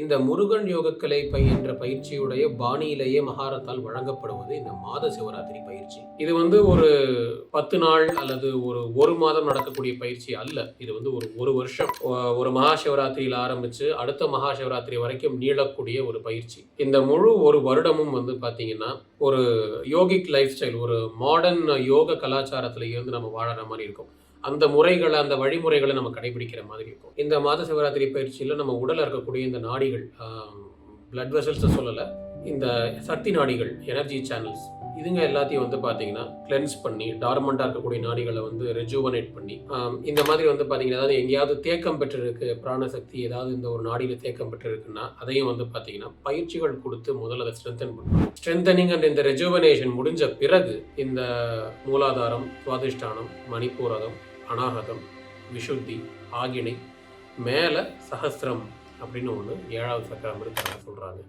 இந்த முருகன் யோகக்கலை என்ற பயிற்சியுடைய பாணியிலேயே மகாரத்தால் வழங்கப்படுவது இந்த மாத சிவராத்திரி பயிற்சி. இது ஒரு 10 நாள் அல்லது ஒரு மாதம் நடக்கக்கூடிய பயிற்சி அல்ல. இது ஒரு வருஷம் ஒரு மகா சிவராத்திரியில் ஆரம்பிச்சு அடுத்த மகா சிவராத்திரி வரைக்கும் நீளக்கூடிய ஒரு பயிற்சி. இந்த முழு ஒரு வருடமும் பார்த்தீங்கன்னா ஒரு யோகிக் லைஃப் ஸ்டைல், ஒரு மாடர்ன் யோக கலாச்சாரத்துல இருந்து நம்ம வாழற மாதிரி இருக்கும். அந்த முறைகளை, அந்த வழிமுறைகளை நம்ம கடைபிடிக்கிற மாதிரி இருக்கும். இந்த மாத சிவராத்திரி பயிற்சியில் நம்ம உடலில் இருக்கக்கூடிய இந்த நாடிகள், பிளட் வெசல்ஸ் சொல்லலை, இந்த சக்தி நாடிகள், எனர்ஜி சேனல்ஸ், இதுங்க எல்லாத்தையும் பார்த்தீங்கன்னா கிளென்ஸ் பண்ணி, டார்மண்டாக இருக்கக்கூடிய நாடிகளை ரெஜுவனேட் பண்ணி, இந்த மாதிரி பார்த்தீங்கன்னா அதாவது எங்கேயாவது தேக்கம் பெற்றிருக்கு, பிராணசக்தி ஏதாவது இந்த ஒரு நாடியில் தேக்கம் பெற்றிருக்குன்னா அதையும் பார்த்தீங்கன்னா பயிற்சிகள் கொடுத்து முதல்ல அதை ஸ்ட்ரென்தன் பண்ணுவோம். ஸ்ட்ரென்தனிங் அண்ட் இந்த ரெஜுவனேஷன் முடிஞ்ச பிறகு இந்த மூலாதாரம், சுவாதிஷ்டானம், மணிப்பூரகம், அநாகதம், விஷுத்தி, ஆகினை, மேலே சஹஸ்ரம் அப்படின்னு ஒன்று 7வது சக்கரம் இருக்கிறதா சொல்கிறாங்க.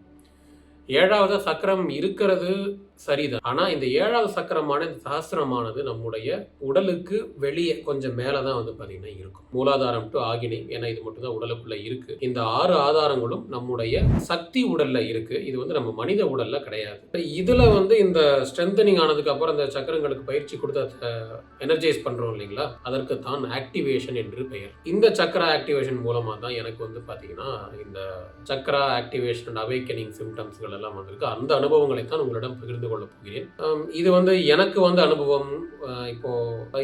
7வது சக்கரம் இருக்கிறது சரிதான். ஆனால் இந்த 7வது சக்கரமான இந்த சஹஸ்ரமானது நம்முடைய உடலுக்கு வெளியே கொஞ்சம் மேலே தான் பார்த்தீங்கன்னா இருக்கும். மூலாதாரம் டு ஆகினை, ஏன்னா இது மட்டும் தான் உடலுக்குள்ள இருக்கு. இந்த 6 ஆதாரங்களும் நம்முடைய சக்தி உடல்ல இருக்கு. இது நம்ம மனித உடல்ல கிடையாது. இதுல இந்த ஸ்ட்ரென்தனிங் ஆனதுக்கு அப்புறம் இந்த சக்கரங்களுக்கு பயிற்சி கொடுத்த எனர்ஜைஸ் பண்றோம் இல்லைங்களா, அதற்கு தான் ஆக்டிவேஷன் என்று பெயர். இந்த சக்கரா ஆக்டிவேஷன் மூலமா தான் எனக்கு பார்த்தீங்கன்னா இந்த சக்கரா ஆக்டிவேஷன் அண்ட் அவேக்கனிங் சிம்டம்ஸ்கள் எல்லாம் வந்திருக்கு. அந்த அனுபவங்களை தான் உங்களிடம் பகிர்ந்து கொள்ள போகிறேன். இது எனக்கு அனுபவம். இப்போ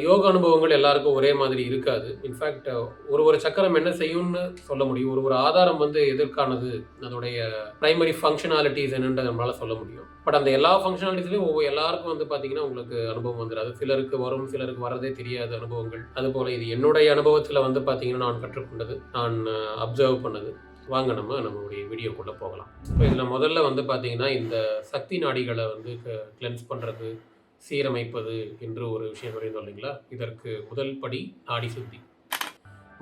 யோக அனுபவங்கள் எல்லாருக்கும் ஒரே மாதிரி இருக்காது. இன்ஃபேக்ட் ஒரு சக்கரம் என்ன செய்யும்னு சொல்ல முடியும். ஒரு ஆதாரம் எதற்கானது, அதோடைய பிரைமரி ஃபங்க்ஷனாலிட்டிஸ் என்னன்றதை நம்மளால சொல்ல முடியும். பட் அந்த எல்லா ஃபங்க்ஷனாலிட்டிஸ்லையும் எல்லாருக்கும் பார்த்தீங்கன்னா உங்களுக்கு அனுபவம் வந்துடாது. சிலருக்கு வரும், சிலருக்கு வரதே தெரியாத அனுபவங்கள். அதுபோல இது என்னுடைய அனுபவத்தில் பார்த்தீங்கன்னா நான் கற்றுக்கொண்டது, நான் அப்சர்வ் பண்ணது. வாங்க நம்மளுடைய வீடியோக்குள்ளே போகலாம். இப்போ இதில் முதல்ல பார்த்தீங்கன்னா இந்த சக்தி நாடிகளை கிளென்ஸ் பண்ணுறது, சீரமைப்பது என்று ஒரு விஷயம் சொல்லியிருந்தோம் இல்லைங்களா. இதற்கு முதல் படி நாடி சுத்தி.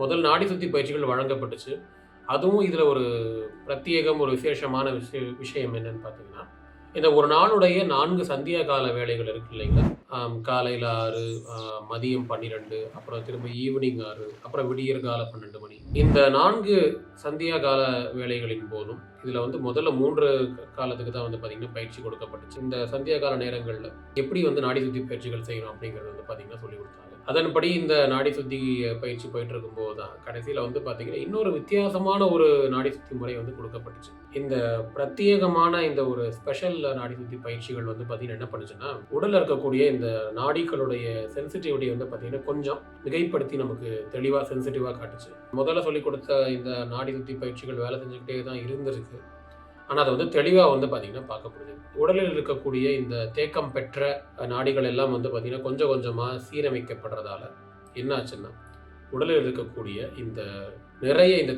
முதல் நாடி சுத்தி பயிற்சிகள் வழங்கப்பட்டுச்சு. அதுவும் இதில் ஒரு பிரத்யேகம், ஒரு விசேஷமான விஷயம் என்னன்னு பார்த்தீங்கன்னா, இந்த ஒரு நாளுடைய 4 சந்தியா கால வேலைகள் இருக்கு இல்லைங்களா. காலையில் 6, மதியம் 12, அப்புறம் திரும்ப ஈவினிங் 6, அப்புறம் விடியற் கால 12 மணி. இந்த 4 சந்தியா கால வேலைகளின் போதும் இதில் முதல்ல 3 காலத்துக்கு தான் பார்த்தீங்கன்னா பயிற்சி கொடுக்கப்பட்டுச்சு. இந்த சந்தியா கால நேரங்களில் எப்படி நாடி சுத்தி பயிற்சிகள் செய்யணும் அப்படிங்கிறது பார்த்தீங்கன்னா சொல்லி கொடுத்தாங்க. அதன்படி இந்த நாடி சுத்தி பயிற்சி போயிட்டு இருக்கும்போது தான் கடைசியில் பார்த்தீங்கன்னா இன்னொரு வித்தியாசமான ஒரு நாடி சுத்தி முறை கொடுக்கப்பட்டுச்சு. இந்த பிரத்யேகமான இந்த ஒரு ஸ்பெஷல் நாடி சுத்தி பயிற்சிகள் பார்த்தீங்கன்னா என்ன பண்ணுச்சுன்னா, உடலில் இருக்கக்கூடிய இந்த நாடிகளுடைய சென்சிட்டிவிட்டி பார்த்தீங்கன்னா கொஞ்சம் மிகைப்படுத்தி நமக்கு தெளிவாக சென்சிட்டிவாக காட்டுச்சு. முதல்ல சொல்லிக் கொடுத்த இந்த நாடி சுத்தி பயிற்சிகள் வேலை செஞ்சுக்கிட்டே தான் இருந்திருக்கு. ஆனால் அதை தெளிவாக பார்த்தீங்கன்னா பார்க்கப்படுது. உடலில் இருக்கக்கூடிய இந்த தேக்கம் பெற்ற நாடிகள் எல்லாம் பார்த்தீங்கன்னா கொஞ்சம் கொஞ்சமாக சீரமைக்கப்படுறதால என்ன ஆச்சுன்னா, உடலில் இருக்கக்கூடிய இந்த நிறைய இந்த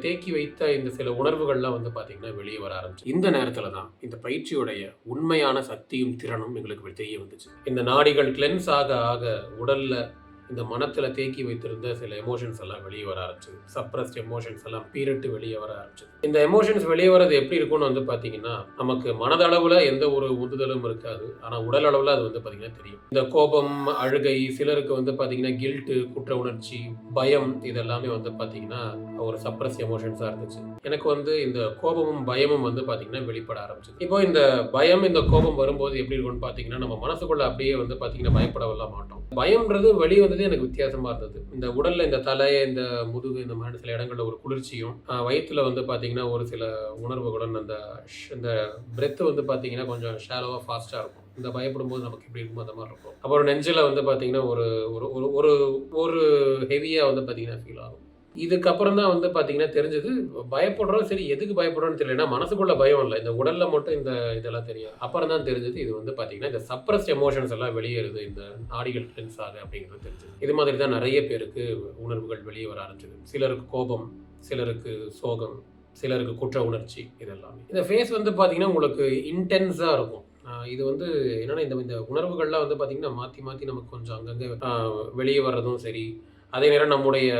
தேக்கி வைத்த இந்த சில உணர்வுகள்லாம் பார்த்தீங்கன்னா வெளியே வர ஆரம்பிச்சு. இந்த நேரத்தில் தான் இந்த பயிற்சியுடைய உண்மையான சக்தியும் திறனும் எங்களுக்கு தெரிய வந்துச்சு. இந்த நாடிகள் கிளென்ஸ் ஆக ஆக உடல்ல இந்த மனத்தில் தேக்கி வைத்திருந்த சில எமோஷன்ஸ் எல்லாம் வெளியே வர ஆரம்பிச்சது. சப்ரஸ்ட் எமோஷன்ஸ் எல்லாம் பீரிட்டு வெளியே வர ஆரம்பிச்சது. இந்த எமோஷன்ஸ் வெளியே வரது எப்படி இருக்கும்னு பார்த்தீங்கன்னா, நமக்கு மனதளவில் எந்த ஒரு உந்துதலும் இருக்காது, ஆனால் உடல் அளவில் அது பார்த்தீங்கன்னா தெரியும். இந்த கோபம், அழுகை, சிலருக்கு பார்த்தீங்கன்னா கில்ட்டு, குற்ற உணர்ச்சி, பயம், இதெல்லாமே பார்த்தீங்கன்னா ஒரு சப்ரஸ் எமோஷன்ஸாக இருந்துச்சு. எனக்கு இந்த கோபமும் பயமும் பார்த்தீங்கன்னா வெளிப்பட ஆரம்பிச்சது. இப்போ இந்த பயம், இந்த கோபம் வரும்போது எப்படி இருக்கும்னு பார்த்தீங்கன்னா, நம்ம மனசுக்குள்ள அப்படியே பார்த்தீங்கன்னா பயப்படவெல்லாம் மாட்டோம். பயம்ன்றது வெளியே எனக்கு வித்தியாசமா இருந்தது. இந்த உடல்ல இந்த தலை, இந்த முதுகு, இந்த மாதிரி சில இடங்கள்ல ஒரு குளிர்ச்சியும், வயிற்றுல பார்த்தீங்கன்னா ஒரு சில உணர்வுகளுடன் இந்த பிரெத் பார்த்தீங்கன்னா கொஞ்சம் ஷாலோவா ஃபாஸ்டா இருக்கும். இந்த பயப்படும் போது நமக்கு எப்படி இருக்குமோ அந்த மாதிரி இருக்கும். அப்புறம் நெஞ்சில் பார்த்தீங்கன்னா ஒரு ஒரு ஒரு ஹெவியா பார்த்தீங்கன்னா ஃபீல் ஆகும். இதுக்கப்புறம் தான் பார்த்தீங்கன்னா தெரிஞ்சது, பயப்படுறோம், சரி எதுக்கு பயப்படுறோம்னு தெரியல. மனசுக்குள்ள பயம் இல்லை, இந்த உடல்ல மட்டும் இந்த இதெல்லாம் தெரியும். அப்புறம் தான் தெரிஞ்சது இது பார்த்தீங்கன்னா இந்த சப்ரஸ்ட் எமோஷன்ஸ் எல்லாம் வெளியேறுது, இந்த நாடிகள் கிளென்ஸ் ஆகுது அப்படிங்கிறது தெரிஞ்சது. இது மாதிரி தான் நிறைய பேருக்கு உணர்வுகள் வெளியே வர ஆரம்பிச்சது. சிலருக்கு கோபம், சிலருக்கு சோகம், சிலருக்கு குற்ற உணர்ச்சி, இதெல்லாமே. இந்த ஃபேஸ் பார்த்தீங்கன்னா உங்களுக்கு இன்டென்ஸாக இருக்கும். இது என்னன்னா இந்த உணர்வுகள்லாம் பார்த்தீங்கன்னா மாற்றி மாற்றி நமக்கு கொஞ்சம் அங்கங்கே வெளியே வர்றதும் சரி. அதே நேரம் நம்முடைய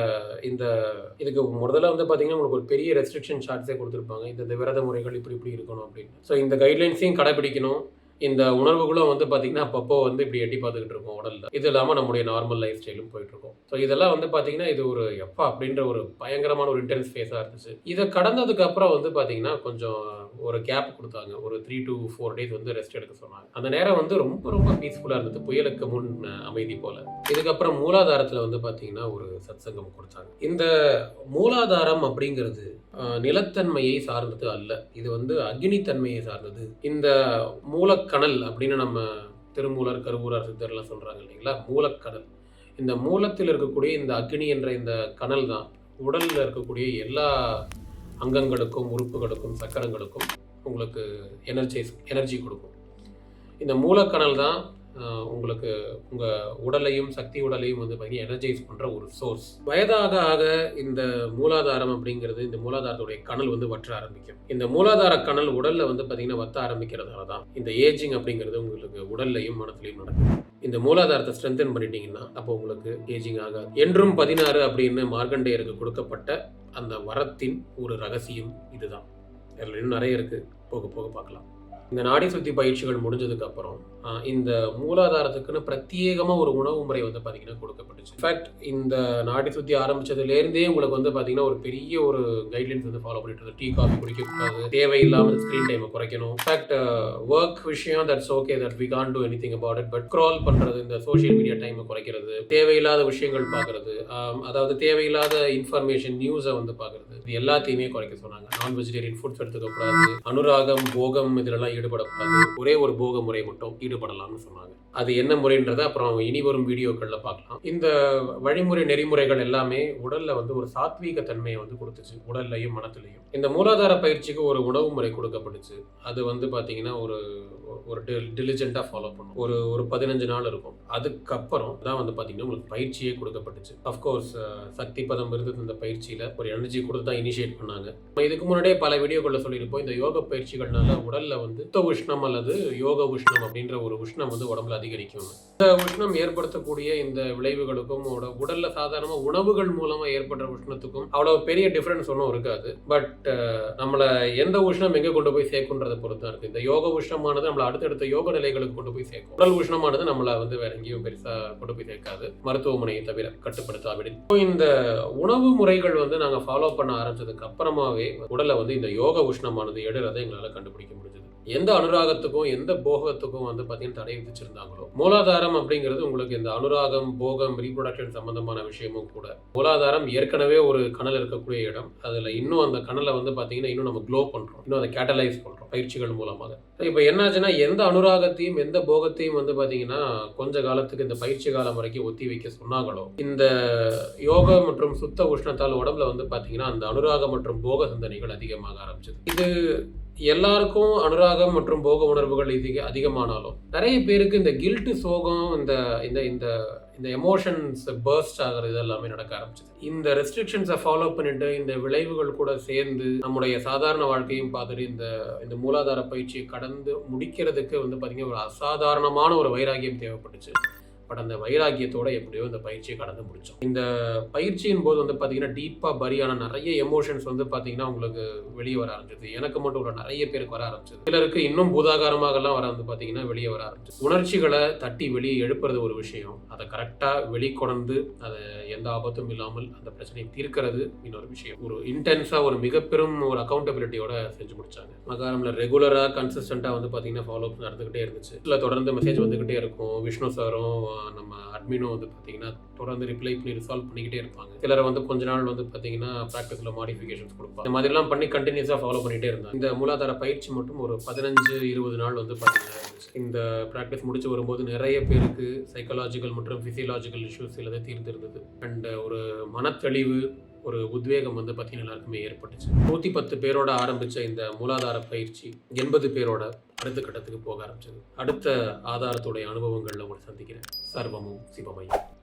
இதுக்கு முதல்ல பார்த்தீங்கன்னா உங்களுக்கு ஒரு பெரிய ரெஸ்ட்ரிக்ஷன் சார்ட்ஸே கொடுத்துருப்பாங்க. இந்த விரத முறைகள் இப்படி இருக்கணும் அப்படின்னு. ஸோ இந்த கைட்லைன்ஸையும் கடைபிடிக்கணும். இந்த உணர்வுகளும் வந்து பார்த்தீங்கன்னா அப்பப்போ வந்து இப்படி எட்டி பார்த்துக்கிட்டு இருக்கோம் உடலில். இது இல்லாமல் நம்முடைய நார்மல் லைஃப் ஸ்டைலும் போயிட்டுருக்கோம். ஸோ இதெல்லாம் வந்து பார்த்தீங்கன்னா இது ஒரு எப்பா அப்படின்ற ஒரு பயங்கரமான ஒரு இன்டென்ஸ் ஃபேஸாக இருந்துச்சு. இதை கடந்ததுக்கு அப்புறம் வந்து பார்த்தீங்கன்னா கொஞ்சம் ஒரு கேப் கொடுத்தாங்க. ஒரு 3 to 4 டேஸ் வந்து ரெஸ்ட் எடுக்க சொன்னாங்க. அந்த நேரம் வந்து ரொம்ப ரொம்ப பீஸ்ஃபுல்லாக இருந்தது. புயலுக்கு முன் அமைதி போல. இதுக்கப்புறம் மூலாதாரத்தில் வந்து பார்த்தீங்கன்னா ஒரு சத்சங்கம் கொடுத்தாங்க. இந்த மூலாதாரம் அப்படிங்கிறது நிலத்தன்மையை சார்ந்தது அல்ல. இது வந்து அக்னித்தன்மையை சார்ந்தது. இந்த மூலக்கணல் அப்படின்னு நம்ம திருமூலர், கருவூரார் சித்தர்லாம் சொல்றாங்க இல்லைங்களா? மூலக்கணல். இந்த மூலத்தில் இருக்கக்கூடிய இந்த அக்னி என்ற இந்த கணல் தான் உடல்ல இருக்கக்கூடிய எல்லா அங்கங்களுக்கும், உறுப்புகளுக்கும், சக்கரங்களுக்கும் உங்களுக்கு எனர்ஜி கொடுக்கும். இந்த மூலக்கணல் தான் உங்களுக்கு உங்கள் உடலையும் சக்தி உடலையும் வந்து பார்த்தீங்கன்னா எனர்ஜைஸ் பண்ணுற ஒரு சோர்ஸ். வயதாக ஆக இந்த மூலாதாரம் அப்படிங்கிறது, இந்த மூலாதாரத்துடைய கணல் வந்து வற்ற ஆரம்பிக்கும். இந்த மூலாதார கணல் உடலில் வந்து பார்த்தீங்கன்னா வத்த ஆரம்பிக்கிறதால தான் இந்த ஏஜிங் அப்படிங்கிறது உங்களுக்கு உடல்லையும் மனத்திலையும் நடக்கும். இந்த மூலாதாரத்தை ஸ்ட்ரென்தன் பண்ணிட்டீங்கன்னா அப்போ உங்களுக்கு ஏஜிங் ஆகாது. என்றும் 16 அப்படின்னு மார்க்கண்டேயருக்கு கொடுக்கப்பட்ட அந்த வரத்தின் ஒரு ரகசியம் இதுதான். அதில் இன்னும் நிறைய இருக்குது, போக போக பார்க்கலாம். இந்த நாடி சுத்தி பயிற்சிகள் முடிஞ்சதுக்கு அப்புறம் இந்த மூலாதாரத்துக்குன்னு பிரத்யேகமாக ஒரு உணவு முறை வந்து பார்த்தீங்கன்னா கொடுக்கப்பட்டுச்சு. இன்ஃபேக்ட் இந்த நாடி சுத்தி ஆரம்பிச்சதுலேருந்தே உங்களுக்கு வந்து பார்த்தீங்கன்னா ஒரு பெரிய ஒரு கைட்லைன்ஸ் வந்து ஃபாலோ பண்ணிட்டு இருந்தது. டீ காஃபி குடிக்கக்கூடாது, தேவையில்லாமல் ஸ்க்ரீன் டைமை குறைக்கணும். இன்ஃபேக்ட் ஒர்க் விஷயம் that's okay, that we can't do anything about it, but scroll பண்ணுறது, இந்த சோஷியல் மீடியா டைமை குறைக்கிறது, தேவையில்லாத விஷயங்கள் பார்க்கறது, அதாவது தேவையில்லாத இன்ஃபர்மேஷன் நியூஸை வந்து பார்க்கறது, இது எல்லாத்தையுமே குறைக்க சொன்னாங்க. நான் வெஜிடேரியன் ஃபுட்ஸ் எடுத்துக்கக்கூடாது, அனுராகம் போகம் இதிலெல்லாம் ஈடுபடக்கூடாது, ஒரே ஒரு போக முறை மட்டும் ஈடுபடலாம்னு சொன்னாங்க. அது என்ன முறைன்றதை அப்புறம் இனி வரும் வீடியோக்களில் பார்க்கலாம். இந்த வழிமுறை நெறிமுறைகள் எல்லாமே உடல்ல வந்து ஒரு சாத்வீக தன்மையை வந்து கொடுத்துச்சு, உடல்லையும் மனத்திலையும். இந்த மூலாதார பயிற்சிக்கு ஒரு உணவு முறை கொடுக்கப்பட்டுச்சு. அது வந்து பார்த்தீங்கன்னா ஒரு டிலிஜென்ட்டாக ஃபாலோ பண்ணும். ஒரு 15 நாள் இருக்கும். அதுக்கப்புறம் தான் வந்து பார்த்தீங்கன்னா உங்களுக்கு பயிற்சியே கொடுக்கப்பட்டுச்சு. அஃப்கோர்ஸ் சக்தி பதம் இருந்தது. இந்த பயிற்சியில் ஒரு எனர்ஜி கொடுத்து தான் இனிஷியேட் பண்ணாங்க. இதுக்கு முன்னாடியே பல வீடியோக்களில் சொல்லியிருப்போம், இந்த யோக பயிற்சிகள்னால உடல்ல வந்து சுத்த உஷ்ணம் அல்லது யோக உஷ்ணம் அப்படின்ற ஒரு உஷ்ணம் வந்து உடம்புல அதிகரிக்கும். இந்த உஷ்ணம் ஏற்படுத்தக்கூடிய இந்த விளைவுகளுக்கும் உடல்ல சாதாரணமாக உணவுகள் மூலமா ஏற்படுற உஷ்ணத்துக்கும் அவ்வளவு பெரிய டிஃபரன்ஸ் ஒன்றும் இருக்காது. பட் நம்மளை எந்த உஷ்ணம் எங்கே கொண்டு போய் சேர்க்குன்றதை பொறுத்து தான் இருக்கு. இந்த யோக உஷ்ணமானது நம்மளை அடுத்தடுத்த யோக நிலைகளுக்கு கொண்டு போய் சேர்க்கும். உடல் உஷ்ணமானது நம்மளை வந்து வேற எங்கேயும் பெருசா கொண்டு போய் சேர்க்காது, மருத்துவமனையை தவிர கட்டுப்படுத்தாவிடில். இந்த உணவு முறைகள் வந்து நாங்கள் ஃபாலோ பண்ண ஆரம்பிச்சதுக்கு அப்புறமாவே உடலை வந்து இந்த யோக உஷ்ணமானது எடுறதை எங்களால் கண்டுபிடிக்க முடிஞ்சது. எந்த அனுராகத்துக்கும் எந்த போகத்துக்கும் வந்து பார்த்தீங்கன்னா தடை விதிச்சிருந்தாங்களோ, மூலாதாரம் அப்படிங்கிறது உங்களுக்கு இந்த அனுராகம், போகம், ரீப்ரொடக்ஷன் சம்பந்தமான விஷயமும் கூட. மூலாதாரம் ஏற்கனவே ஒரு கணல் இருக்கக்கூடிய இடம். அதில் இன்னும் அந்த கணலை வந்து பார்த்தீங்கன்னா இன்னும் நம்ம க்ளோ பண்ணுறோம், இன்னும் அதை கேட்டலைஸ் பண்ணுறோம் பயிற்சிகள் மூலமாக. இப்போ என்னாச்சுன்னா எந்த அனுராகத்தையும் எந்த போகத்தையும் வந்து பார்த்தீங்கன்னா கொஞ்ச காலத்துக்கு இந்த பயிற்சி காலம் வரைக்கும் ஒத்தி வைக்க சொன்னாங்களோ, இந்த யோகா மற்றும் சுத்த உஷ்ணத்தால் உடம்புல வந்து பார்த்தீங்கன்னா அந்த அனுராகம் மற்றும் போக சிந்தனைகள் அதிகமாக ஆரம்பிச்சது. இது எல்லாருக்கும் அனுராகம் மற்றும் போக உணர்வுகள் அதிகமானாலும் நிறைய பேருக்கு இந்த கில்ட்டு, சோகம், இந்த இந்த இந்த இந்த எமோஷன்ஸ் பர்ஸ்ட் ஆகிறது எல்லாமே நடக்க ஆரம்பிச்சது. இந்த ரெஸ்ட்ரிக்ஷன்ஸை ஃபாலோ பண்ணிட்டு இந்த விளைவுகள் கூட சேர்ந்து நம்முடைய சாதாரண வாழ்க்கையும் பார்த்துட்டு இந்த மூலாதார பயிற்சியை கடந்து முடிக்கிறதுக்கு வந்து பார்த்தீங்கன்னா ஒரு அசாதாரணமான ஒரு வைராகியம் தேவைப்பட்டுச்சு. பட் அந்த வைராகியத்தோட எப்படியோ இந்த பயிற்சியை கடந்து முடிச்சோம். இந்த பயிற்சியின் போது வந்து பார்த்தீங்கன்னா டீப்பாக பரியான நிறைய எமோஷன்ஸ் வந்து பார்த்தீங்கன்னா உங்களுக்கு வெளியே வர ஆரம்பிச்சது. எனக்கு மட்டும் இல்லை, நிறைய பேருக்கு வர ஆரம்பிச்சது. சிலருக்கு இன்னும் பூதாகாரமாகலாம் வர வந்து பார்த்தீங்கன்னா வெளியே வர ஆரம்பிச்சது. உணர்ச்சிகளை தட்டி வெளியே எழுப்புறது ஒரு விஷயம், அதை கரெக்டாக வெளிக்கொணர்ந்து அதை எந்த ஆபத்தும் இல்லாமல் அந்த பிரச்சனையை தீர்க்கிறது இன்னொரு விஷயம். ஒரு இன்டென்ஸாக ஒரு மிகப்பெரும் ஒரு அக்கௌண்டபிலிட்டியோட செஞ்சு முடிச்சாங்க. மகாரம்ல ரெகுலராக கன்சிஸ்டண்டாக வந்து பார்த்தீங்கன்னா ஃபாலோ அப் நடந்துகிட்டே இருந்துச்சு. இல்லை தொடர்ந்து மெசேஜ் வந்துகிட்டே இருக்கும். விஷ்ணு சாரும் நம்ம அட்மினும் வந்து பார்த்தீங்கன்னா தொடர்ந்து ரிப்ளை பண்ணி ரிசால்வ் பண்ணிக்கிட்டே இருப்பாங்க. சிலரை வந்து கொஞ்ச நாள் வந்து பார்த்தீங்கன்னா ப்ராக்டிஸில் மாடிஃபிகேஷன்ஸ் கொடுப்பாங்க. இந்த மாதிரிலாம் பண்ணி கண்டினியூஸாக ஃபாலோ பண்ணிகிட்டே இருந்தாங்க. இந்த மூலாதார பயிற்சி மட்டும் ஒரு 15-20 நாள் வந்து பார்த்தீங்கன்னா இந்த ப்ராக்டிஸ் முடிச்சு வரும்போது நிறைய பேருக்கு சைக்கலாஜிக்கல் மற்றும் ஃபிசியலாஜிக்கல் இஷ்யூஸ் சிலதை தீர்ந்திருந்தது. அண்ட் ஒரு மனத்தெளிவு, ஒரு உத்வேகம் வந்து பார்த்தீங்கன்னா எல்லாருக்குமே ஏற்பட்டுச்சு. 110 பேரோட ஆரம்பித்த இந்த மூலாதார பயிற்சி 80 பேரோட அடுத்த கட்டத்துக்கு போக ஆரம்பிச்சது. அடுத்த ஆதாரத்துடைய அனுபவங்களில் உங்களை சந்திக்கிறேன். சர்வமும் சிவமயம்.